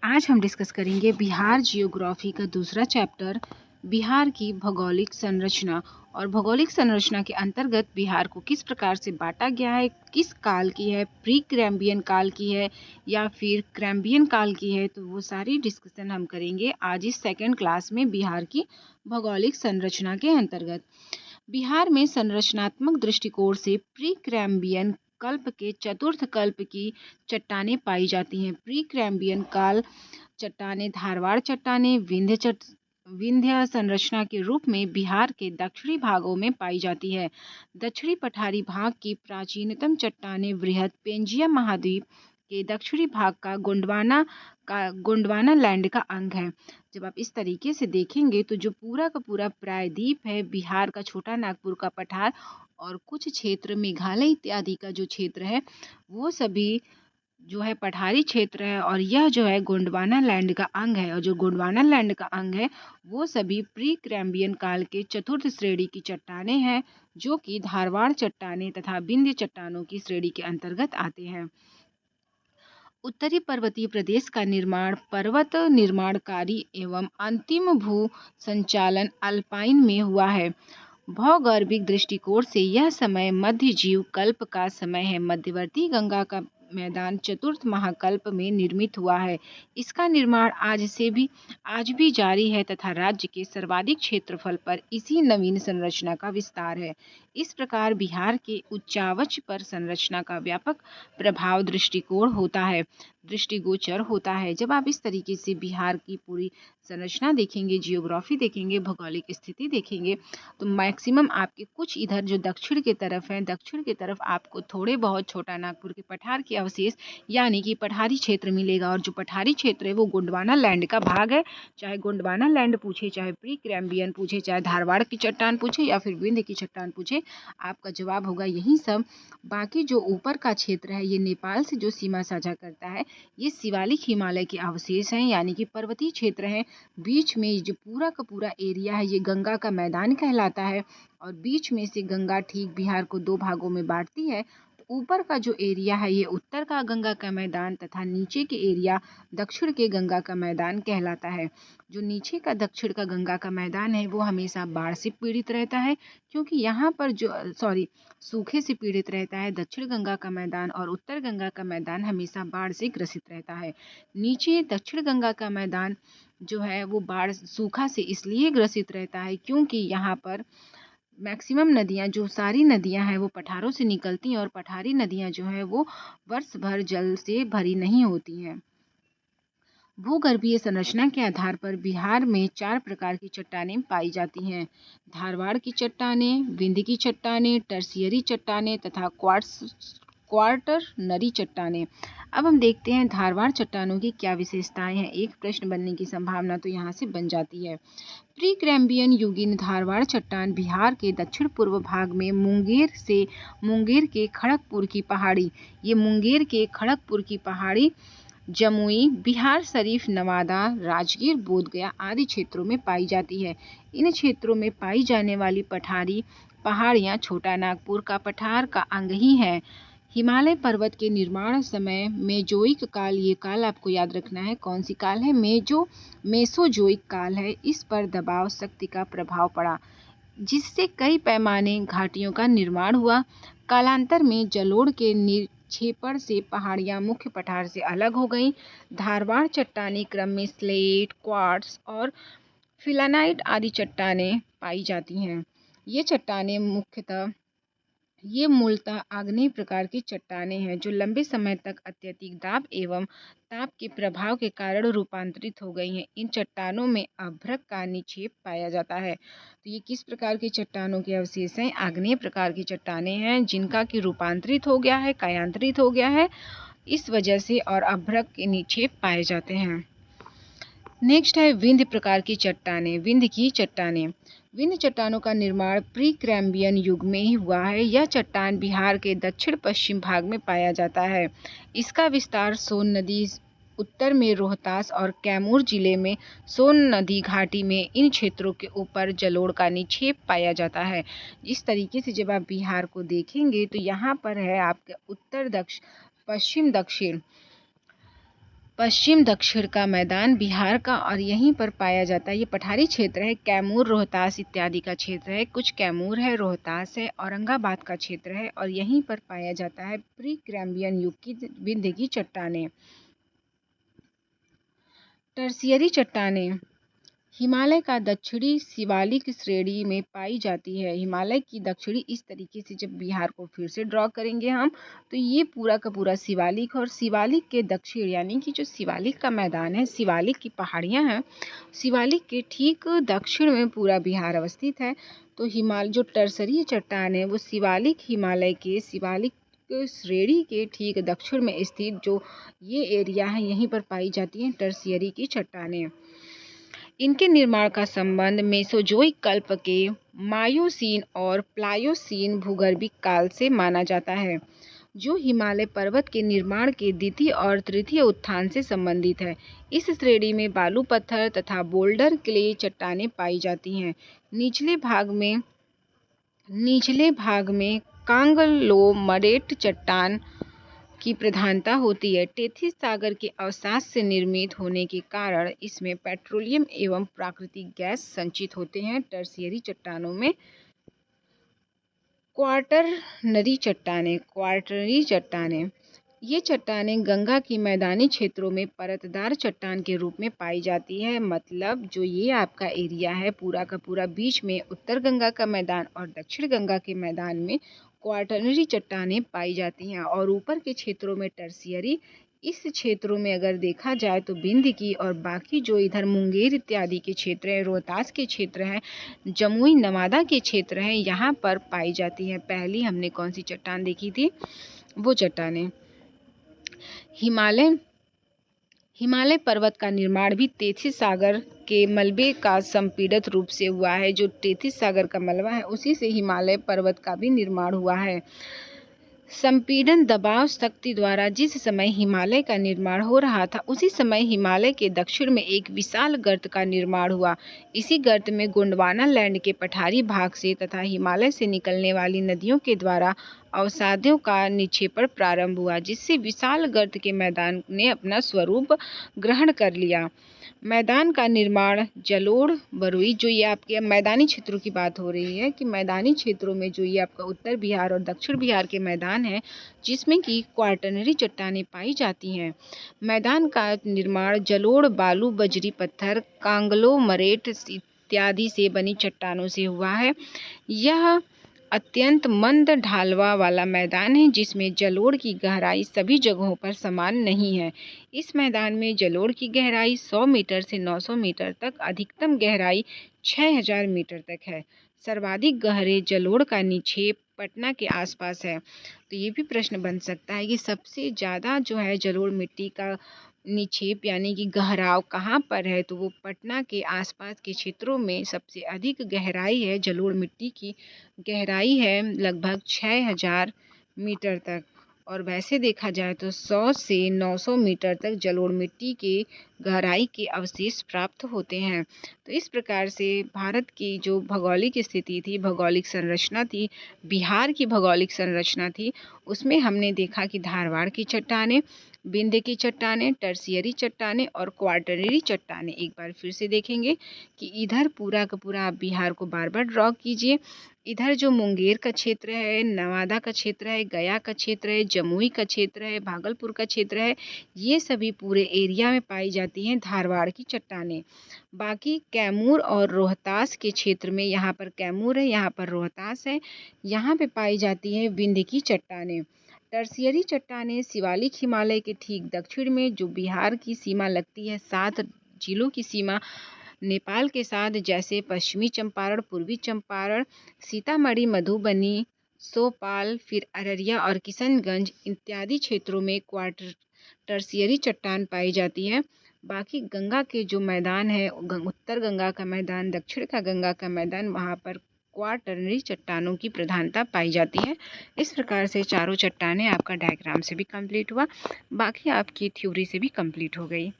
आज हम डिस्कस करेंगे बिहार जियोग्राफी का दूसरा चैप्टर, बिहार की भौगोलिक संरचना। और भौगोलिक संरचना के अंतर्गत बिहार को किस प्रकार से बांटा गया है, किस काल की है, प्री कैम्ब्रियन काल की है या फिर कैम्ब्रियन काल की है, तो वो सारी डिस्कशन हम करेंगे आज इस सेकेंड क्लास में बिहार की भौगोलिक संरचना के अंतर्गत। बिहार में संरचनात्मक दृष्टिकोण से प्री कैम्ब्रियन कल्प के चतुर्थ कल्प की चट्टानें पाई जाती हैं। प्री कैम्ब्रियन काल चट्टानें धारवाड़ चट्टानें विंध्य संरचना के रूप में बिहार के दक्षिणी भागों में पाई जाती है। दक्षिणी पठारी भाग की प्राचीनतम चट्टानें वृहद पेंजिया महाद्वीप के दक्षिणी भाग का गोंडवाना लैंड का अंग है। जब आप इस तरीके से देखेंगे तो जो पूरा का पूरा प्रायद्वीप है, बिहार का छोटा नागपुर का पठार और कुछ क्षेत्र मेघालय इत्यादि का जो क्षेत्र है, वो सभी जो है पठारी क्षेत्र है और यह जो है गोंडवाना लैंड का अंग है। और जो गोंडवाना लैंड का अंग है वो सभी प्री कैम्ब्रियन काल के चतुर्थ श्रेणी की चट्टानें हैं, जो कि धारवाड़ चट्टानें तथा विंध्य चट्टानों की श्रेणी के अंतर्गत आते हैं। उत्तरी पर्वतीय प्रदेश का निर्माण पर्वत निर्माणकारी एवं अंतिम भू संचालन अल्पाइन में हुआ है। भौगोलिक दृष्टिकोण से यह समय मध्यजीव कल्प का समय है। मध्यवर्ती गंगा का मैदान चतुर्थ महाकल्प में निर्मित हुआ है। इसका निर्माण आज भी जारी है तथा राज्य के सर्वाधिक क्षेत्रफल पर इसी नवीन संरचना का विस्तार है। इस प्रकार बिहार के उच्चावच पर संरचना का व्यापक प्रभाव दृष्टिगोचर होता है। जब आप इस तरीके से बिहार की पूरी संरचना देखेंगे, जियोग्राफी देखेंगे, भौगोलिक स्थिति देखेंगे, तो मैक्सिमम आपके कुछ इधर जो दक्षिण की तरफ है, दक्षिण की तरफ आपको थोड़े बहुत छोटा नागपुर के पठार के अवशेष यानी कि पठारी क्षेत्र मिलेगा। और जो पठारी क्षेत्र है वो गोंडवाना लैंड का भाग है। चाहे गोंडवाना लैंड पूछे, चाहे प्री कैम्ब्रियन पूछे, चाहे धारवाड़ की चट्टान पूछे या फिर विंध्य की चट्टान पूछे, आपका जवाब होगा यही सब। बाकी जो ऊपर का क्षेत्र है ये नेपाल से जो सीमा साझा करता है, ये शिवालिक हिमालय के अवशेष हैं यानी कि पर्वतीय क्षेत्र है। बीच में जो पूरा का पूरा एरिया है ये गंगा का मैदान कहलाता है और बीच में से गंगा ठीक बिहार को दो भागों में बांटती है। तो ऊपर का जो एरिया है ये उत्तर का गंगा का मैदान तथा नीचे के एरिया दक्षिण के गंगा का मैदान कहलाता है। जो नीचे का दक्षिण का गंगा का मैदान है वो हमेशा बाढ़ से पीड़ित रहता है, क्योंकि यहाँ पर सूखे से पीड़ित रहता है दक्षिण गंगा का मैदान, और उत्तर गंगा का मैदान हमेशा बाढ़ से ग्रसित रहता है। नीचे दक्षिण गंगा का मैदान जो है वो बाढ़ सूखा से इसलिए ग्रसित रहता है क्योंकि यहाँ पर मैक्सिमम नदियाँ, जो सारी नदियाँ हैं वो पठारों से निकलती हैं और पठारी नदियाँ जो है वो वर्ष भर जल से भरी नहीं होती हैं। भूगर्भीय संरचना के आधार पर बिहार में 4 प्रकार की चट्टानें पाई जाती हैं: धारवाड़ की चट्टानें, विंध्य की चट्टानें, टर्शियरी चट्टानें तथा क्वार्टरनरी चट्टानें। अब हम देखते हैं धारवाड़ चट्टानों की क्या विशेषताएं हैं। एक प्रश्न बनने की संभावना तो यहाँ से बन जाती है। प्री कैम्ब्रियन युगीन धारवाड़ चट्टान बिहार के दक्षिण पूर्व भाग में मुंगेर के खड़गपुर की पहाड़ी जमुई, बिहार शरीफ, नवादा, राजगीर, बोधगया आदि क्षेत्रों में पाई जाती है। इन क्षेत्रों में पाई जाने वाली पहाड़ियाँ छोटा नागपुर का पठार का अंग ही हैं। हिमालय पर्वत के निर्माण समय मेजोइक काल, ये काल आपको याद रखना है, कौन सी काल है? मेसोजोइक काल है। इस पर दबाव शक्ति का प्रभाव पड़ा जिससे कई पैमाने घाटियों का निर्माण हुआ। कालांतर में जलोढ़ के निक्षेपण से पहाड़ियाँ मुख्य पठार से अलग हो गईं। धारवाड़ चट्टानी क्रम में स्लेट, क्वार्ट्स और फिलानाइट आदि चट्टानें पाई जाती हैं। ये मूलतः आग्नेय प्रकार की चट्टानें हैं जो लंबे समय तक अत्यधिक दाब एवं ताप के प्रभाव के कारण रूपांतरित हो गई हैं। इन चट्टानों में अभ्रक का निक्षेप पाया जाता है। तो ये किस प्रकार की चट्टानों के अवशेष हैं? आग्नेय प्रकार की चट्टानें हैं जिनका कि रूपांतरित हो गया है, कायांतरित हो गया है इस वजह से, और अभ्रक के निक्षेप पाए जाते हैं। नेक्स्ट है विंध्य प्रकार की चट्टानें। विंध्य चट्टानों का निर्माण प्री कैम्ब्रियन युग में ही हुआ है। यह चट्टान बिहार के दक्षिण पश्चिम भाग में पाया जाता है। इसका विस्तार सोन नदी उत्तर में रोहतास और कैमूर जिले में सोन नदी घाटी में इन क्षेत्रों के ऊपर जलोढ़ का निक्षेप पाया जाता है। इस तरीके से जब आप बिहार को देखेंगे तो यहाँ पर है आपके उत्तर पश्चिम दक्षिण पश्चिम दक्षिण का मैदान बिहार का और यहीं पर पाया जाता है। ये पठारी क्षेत्र है, कैमूर, रोहतास इत्यादि का क्षेत्र है। कुछ कैमूर है, रोहतास है, औरंगाबाद का क्षेत्र है और यहीं पर पाया जाता है प्री कैम्ब्रियन युग की विंध्य की चट्टानें। टर्शियरी चट्टानें हिमालय का दक्षिणी शिवालिक श्रेणी में पाई जाती है। हिमालय की दक्षिणी इस तरीके से जब बिहार को फिर से ड्रॉ करेंगे हम, तो ये पूरा का पूरा शिवालिक और शिवालिक के दक्षिण यानी कि जो शिवालिक का मैदान है, शिवालिक की पहाड़ियाँ हैं, शिवालिक के ठीक दक्षिण में पूरा बिहार अवस्थित है। तो जो टर्सरी चट्टान है वो शिवालिक हिमालय के शिवालिक श्रेणी के ठीक दक्षिण में स्थित जो ये एरिया है यहीं पर पाई जाती हैं टर्शियरी की चट्टानें। इनके निर्माण का संबंध मेसोजोइक कल्प के मायोसीन और प्लायोसीन भूगर्भिक काल से माना जाता है, जो हिमालय पर्वत के निर्माण के द्वितीय और तृतीय उत्थान से संबंधित है। इस श्रेणी में बालू पत्थर तथा बोल्डर क्ले चट्टानें पाई जाती हैं। निचले भाग में कांगलोमरेट चट्टान की प्रधानता होती है। टेथिस सागर के अवसाद से निर्मित होने के कारण इसमें पेट्रोलियम एवं प्राकृतिक गैस संचित होते हैं। टर्शियरी चट्टानों में क्वार्टरनरी चट्टानें ये चट्टानें गंगा की मैदानी क्षेत्रों में परतदार चट्टान के रूप में पाई जाती है। मतलब जो ये आपका एरिया है पूरा का पूरा, बीच में उत्तर गंगा का मैदान और दक्षिण गंगा के मैदान में क्वार्टरनरी चट्टानें पाई जाती हैं और ऊपर के क्षेत्रों में टर्शियरी। इस क्षेत्रों में अगर देखा जाए तो विंध्य की और बाकी जो इधर मुंगेर इत्यादि के क्षेत्र हैं, रोहतास के क्षेत्र हैं, जमुई नवादा के क्षेत्र हैं, यहाँ पर पाई जाती हैं। पहली हमने कौन सी चट्टान देखी थी? वो चट्टानें। हिमालय पर्वत का निर्माण भी टेथिस सागर के मलबे का संपीड़ित रूप से हुआ है। जो टेथिस सागर का मलबा है उसी से हिमालय पर्वत का भी निर्माण हुआ है। संपीड़न दबाव शक्ति द्वारा जिस समय हिमालय का निर्माण हो रहा था उसी समय हिमालय के दक्षिण में एक विशाल गर्त का निर्माण हुआ। इसी गर्त में गोंडवाना लैंड के पठारी भाग से तथा हिमालय से निकलने वाली नदियों के द्वारा अवसादों का निक्षेपण प्रारंभ हुआ, जिससे विशाल गर्त के मैदान ने अपना स्वरूप ग्रहण कर लिया। मैदान का निर्माण जलोढ़ बरुई, जो ये आपके मैदानी क्षेत्रों की बात हो रही है कि मैदानी क्षेत्रों में जो ये आपका उत्तर बिहार और दक्षिण बिहार के मैदान है जिसमें कि क्वार्टरनरी चट्टानें पाई जाती हैं। मैदान का निर्माण जलोढ़, बालू, बजरी पत्थर, कांगलोमरेट इत्यादि से बनी चट्टानों से हुआ है। यह अत्यंत मंद ढालवा वाला मैदान है जिसमें जलोढ़ की गहराई सभी जगहों पर समान नहीं है। इस मैदान में जलोढ़ की गहराई 100 मीटर से 900 मीटर तक, अधिकतम गहराई 6000 मीटर तक है। सर्वाधिक गहरे जलोढ़ का निक्षेप पटना के आसपास है। तो ये भी प्रश्न बन सकता है कि सबसे ज़्यादा जो है जलोढ़ मिट्टी का निक्षेप यानी कि गहराव कहाँ पर है, तो वो पटना के आसपास के क्षेत्रों में सबसे अधिक गहराई है। जलोढ़ मिट्टी की गहराई है लगभग 6000 मीटर तक और वैसे देखा जाए तो 100 से 900 मीटर तक जलोढ़ मिट्टी के गहराई के अवशेष प्राप्त होते हैं। तो इस प्रकार से भारत की जो भौगोलिक स्थिति थी, भौगोलिक संरचना थी, बिहार की भौगोलिक संरचना थी, उसमें हमने देखा कि धारवाड़ की चट्टानें, विंध्य की चट्टानें, टर्शियरी चट्टानें और क्वार्टरनरी चट्टानें। एक बार फिर से देखेंगे कि इधर पूरा का पूरा आप बिहार को बार बार ड्रॉ कीजिए। इधर जो मुंगेर का क्षेत्र है, नवादा का क्षेत्र है, गया का क्षेत्र है, जमुई का क्षेत्र है, भागलपुर का क्षेत्र है, ये सभी पूरे एरिया में पाई जाती हैं धारवाड़ की चट्टानें। बाकी कैमूर और रोहतास के क्षेत्र में, यहाँ पर कैमूर है, यहाँ पर रोहतास है, यहाँ पे पाई जाती हैं विंध्य की चट्टानें। टर्शियरी चट्टानें शिवालिक हिमालय के ठीक दक्षिण में जो बिहार की सीमा लगती है, 7 जिलों की सीमा नेपाल के साथ, जैसे पश्चिमी चंपारण, पूर्वी चंपारण, सीतामढ़ी, मधुबनी, सोपाल, फिर अररिया और किशनगंज इत्यादि क्षेत्रों में टर्शियरी चट्टान पाई जाती है। बाकी गंगा के जो मैदान है, उत्तर गंगा का मैदान, दक्षिण का गंगा का मैदान, वहाँ पर क्वार्टरनरी चट्टानों की प्रधानता पाई जाती है। इस प्रकार से चारों चट्टानें आपका डायग्राम से भी कंप्लीट हुआ, बाकी आपकी थ्योरी से भी कंप्लीट हो गई।